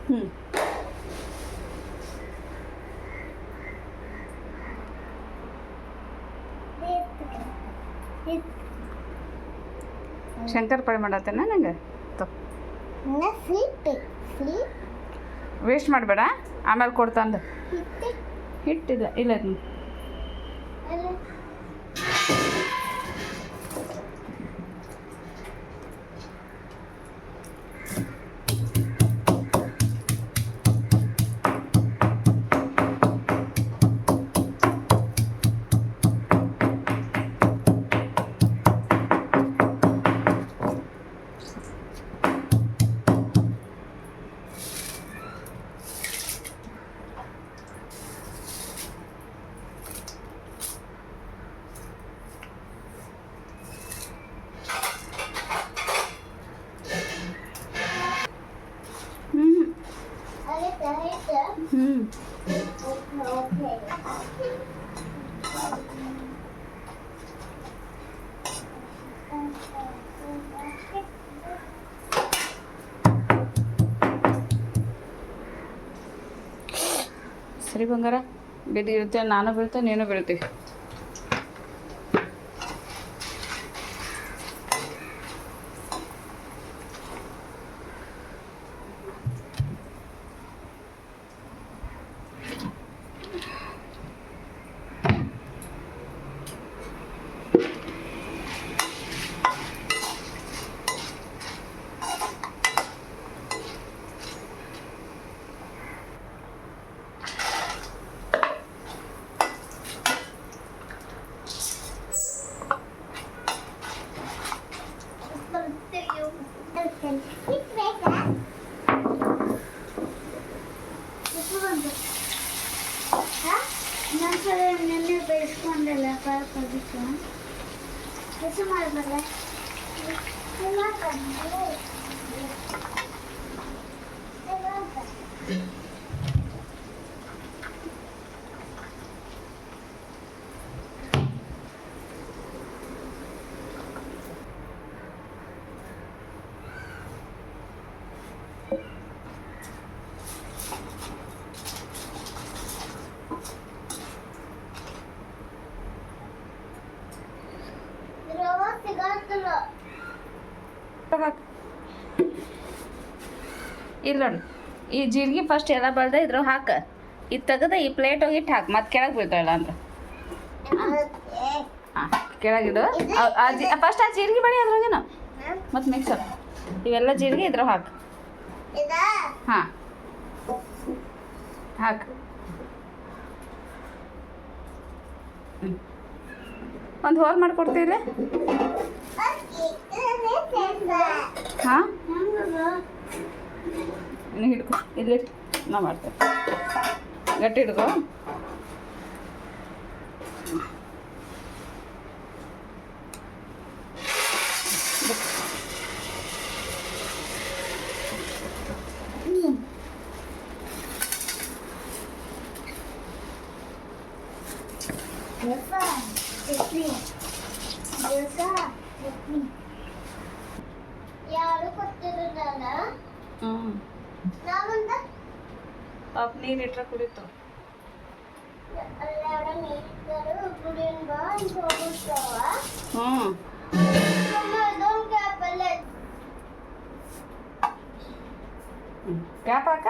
ಹ್ಞೂ ಶಂಕರ್ ಪಳಿ ಮಾಡತ್ತೇನ ನಂಗೆ ವೇಸ್ಟ್ ಮಾಡಬೇಡ, ಆಮೇಲೆ ಕೊಡ್ತಂದು ಹಿಟ್ಟಿದೆ ಇಲ್ಲ ಸರಿ ಬಂಗಾರ, ಬಿದ್ದಿರುತ್ತೆ, ನಾನು ಬೀಳ್ತೆ, ನೀನು ಬೀಳ್ತೀವಿ. ನೆನ್ನೆ ಬೇಯಿಸ್ಕೊಂಡಲ್ಲ ಕಳ್ಕೊಬೇಕು ಕೆಲಸ ಮಾಡಬಲ್ಲ ಇಲ್ಲ ನೋಡಿ, ಈ ಜೀರಿಗೆ ಫಸ್ಟ್ ಎಲ್ಲ ಬಳ್ದೆ ಇದ್ರ ಹಾಕ, ಇದು ತೆಗೆದ ಈ ಪ್ಲೇಟ್ ಹೋಗಿಟ್ಟು ಹಾಕಿ ಮತ್ತೆ ಕೆಳಗೆ ಬೀಳ್ತಾವಲ್ಲ ಅಂದ್ರೆ ಹಾಂ ಕೆಳಗಿಡು. ಫಸ್ಟ್ ಆ ಜೀರಿಗೆ ಬಳಿ ಅದ್ರಾಗೇನು ಮತ್ತು ಮಿಕ್ಸರ್ ಇವೆಲ್ಲ ಜೀರಿಗೆ ಇದ್ರ ಹಾಕು. ಹಾಂ ಹಾಕು. ಒಂದು ಹೋಲ್ ಮಾಡಿಕೊಡ್ತೀರಿ? ಹಾಂ ನೀನು ಹಿಡ್ಕೊ, ಇಲ್ಲಿ ನಾ ಮಾಡ್ತೇನೆ, ಗಟ್ಟಿ ಹಿಡ್ಕೊ. ಯಾರು ಕೊಟ್ಟಿರಲ್ಲ. ಪಾಪ ನೀರು ಇಟ್ರೆ ಕುಡಿತು. ಕ್ಯಾಪ್ ಹಾಕ.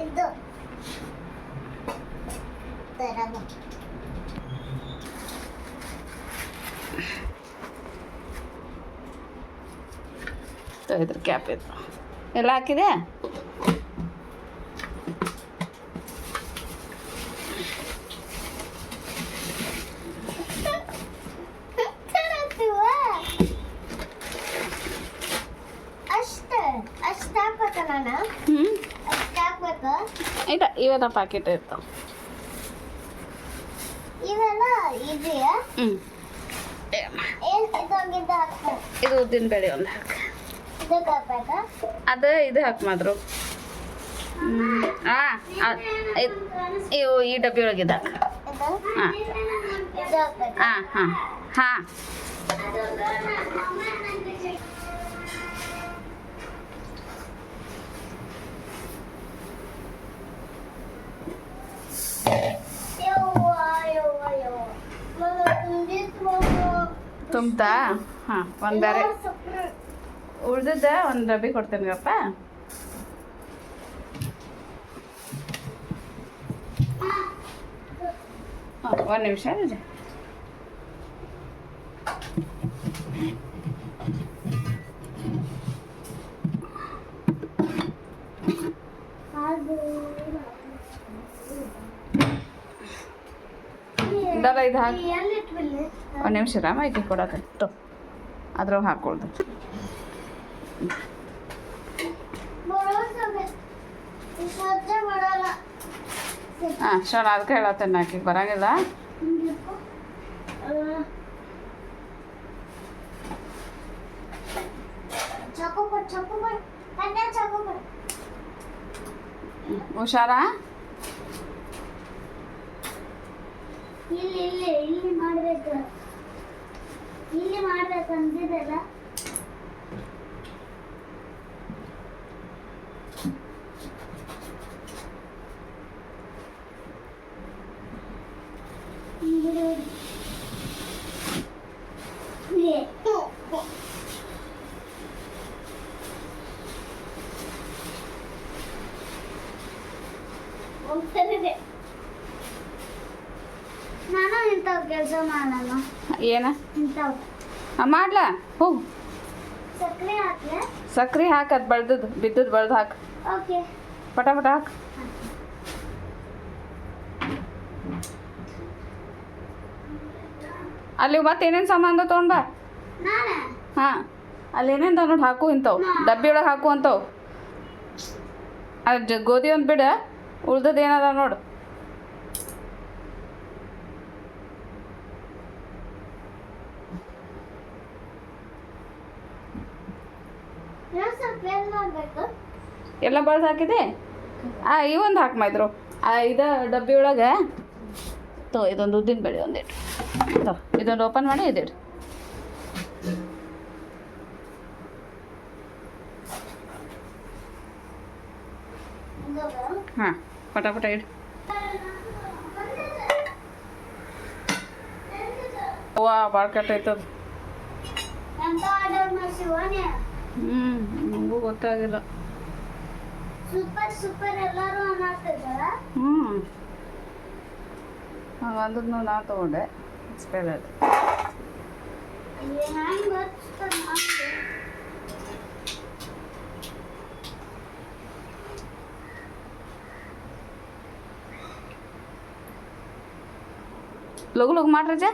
ಇದು ಇದ್ರ ಕ್ಯಾಪ್ ಇತ್ತು ಎಲ್ಲ ಹಾಕಿದೆ. ಇಲ್ಲ ಇವೆಲ್ಲ ಪ್ಯಾಕೆಟ್ ಇರ್ತಾವ. ಇವೆಲ್ಲ ಇದೆಯಾ? ಇದು ಉದ್ದಿನ ಬೇಳೆ ಒಂದು ಹಾಕಿ, ಅದು ಇದು ಹಾಕಿ ಮಾದ್ರು. ಹಾಂ ಇವು ಈ ಡಬ್ಬಿ ಒಳಗಿದ್ದ ಹಾಂ ಹಾಂ ಹಾಂ ಹಾಂ ತುಂಬ್ತಾ ಹಾಂ ಒಂದು ಬೇರೆ ಉಳ್ದದ್ದ ಒಂದು ಡಬ್ಬಿ ಕೊಡ್ತೇನೆಗಪ್ಪ. ಹಾಂ ಒಂದು ನಿಮಿಷ ರಜೆ. ಇದಲ್ಲ ಇದು ಹಾಕಿ ಒಂದು ನಿಮಿಷ ರಾಮ ಐಕಿ ಕೊಡತ್ತೆ ತೋ ಅದ್ರಾಗ ಹಾಕ್ಕೊಳ್ದು. ಹಾಂ ಶ್ರವಣ ಅದಕ್ಕೆ ಹೇಳತ್ತೇನೆ ಆಕಿಗೆ ಬರಂಗಿಲ್ಲ. ಹುಷಾರಾ? ಇಲ್ಲಿ ಮಾಡ್ಬೇಕು, ಇಲ್ಲಿ ಮಾಡ್ಬೇಕು ಅಂತಿದ್ದಲ್ಲ. ಹೋಗ್ತದೆ. ನಾನು ಇಂಥವು ಕೆಲಸ ಮಾಡೋಣ. ಏನ ಇಂಥವು ಮಾಡ್ಲಾ? ಹೋಗು. ಸಕ್ಕರೆ ಹಾಕ್ಲೆ? ಸಕ್ರೆ ಹಾಕಿ ಅದು ಬಳ್ದದ್ದು ಬಿದ್ದದ್ದು ಬಳ್ದು ಹಾಕು. ಓಕೆ. ಪಟ ಪಟ ಹಾಕು. ಅಲ್ಲಿ ಮತ್ತೆ ಏನೇನು ಸಾಮಾನು ತೊಗೊಂಡು ಬಾ. ನಾನೇ ಹಾಂ ಅಲ್ಲಿ ಏನೇನು ನೋಡಿ ಹಾಕು ಇಂಥವು ಡಬ್ಬಿ ಒಳಗೆ ಹಾಕು ಅಂತವು. ಅದು ಗೋಧಿ ಒಂದು ಬಿಡ, ಉಳ್ದದ್ದು ಏನದ ನೋಡು. ಎಲ್ಲ ಬಳ್ದು ಹಾಕಿದೆ. ಇವೊಂದು ಹಾಕ್ಮಾಯ್ದ್ರು ಇದು ಡಬ್ಬಿ ಒಳಗೆ ತೋ. ಇದೊಂದು ಉದ್ದಿನ ಬೇಳೆ ಒಂದಿಟ್ಟು ತೋ. ಇದೊಂದು ಓಪನ್ ಮಾಡಿ ಇದಿಡು. ಹಾಂ ಪಟ ಪಟ ಇಡು. ಅವ್ವ ಭಾಳ ಕೆಟ್ಟೈತದ. ನನಗೂ ಗೊತ್ತಾಗಿಲ್ಲ. ಸೂಪರ್ ಸೂಪರ್ ಎಲ್ಲರೂ ಅನ್ನತ್ತಿದ್ದಾರ. ಅಂದದ್ದು ನಾ ತೊಗೊಂಡೆ ಸ್ಪೆಲ್ಲಲ್ಲಿ. ಲಗು ಲಗು ಮಾಡ್ರಜ.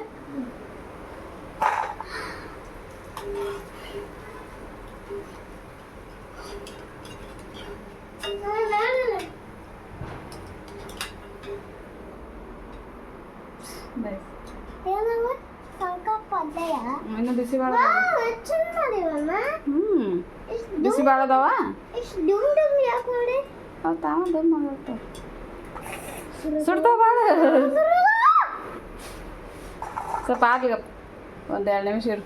ಇನ್ನು ಬಿಸಿ ಭಾಳ ಬಿಸಿ ಭಾಳ ಅದಾವ. ಅವು ತಾವ ದಮ್ ಮಾಡಿರ್ತಾವ. ಸುಡ್ತಾವ ಭಾಳ. ಸ್ವಲ್ಪ ಆಗ್ಲಿಗಪ್ಪ ಒಂದು 2 ನಿಮಿಷ ಇರು.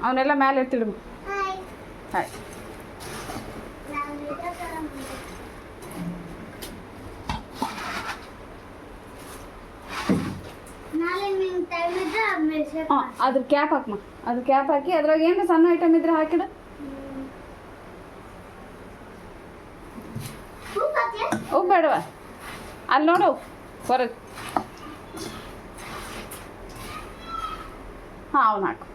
ಅವನ್ನೆಲ್ಲ ಮೇಲೆ ಎತ್ತಿಡು. ಹಾಯ್. ಇದೇ ಥರ ಮಾಡ್ಬೇಕು. ನಾಳೆ ನಿಂಗೆ ಟೈಮ್ ಇದ್ರೆ ಆಮೇಲೆ shape ಹಾಂ ಅದ್ರ ಕ್ಯಾಪ್ ಹಾಕಮ್ಮ. ಅದ್ರ ಕ್ಯಾಪ್ ಹಾಕಿ ಅದ್ರಾಗ ಏನು ಸಣ್ಣ ಐಟಮ್ ಇದ್ರೆ ಹಾಕಿಡು. ಉಪ್ಪು ಹಾಕ್ಲೆ? ಉಪ್ಪು ಬೇಡವ, ಅಲ್ಲಿ ನೋಡು ಹೊರಗೆ. ಹಾಂ ಅವ್ನು ಹಾಕು.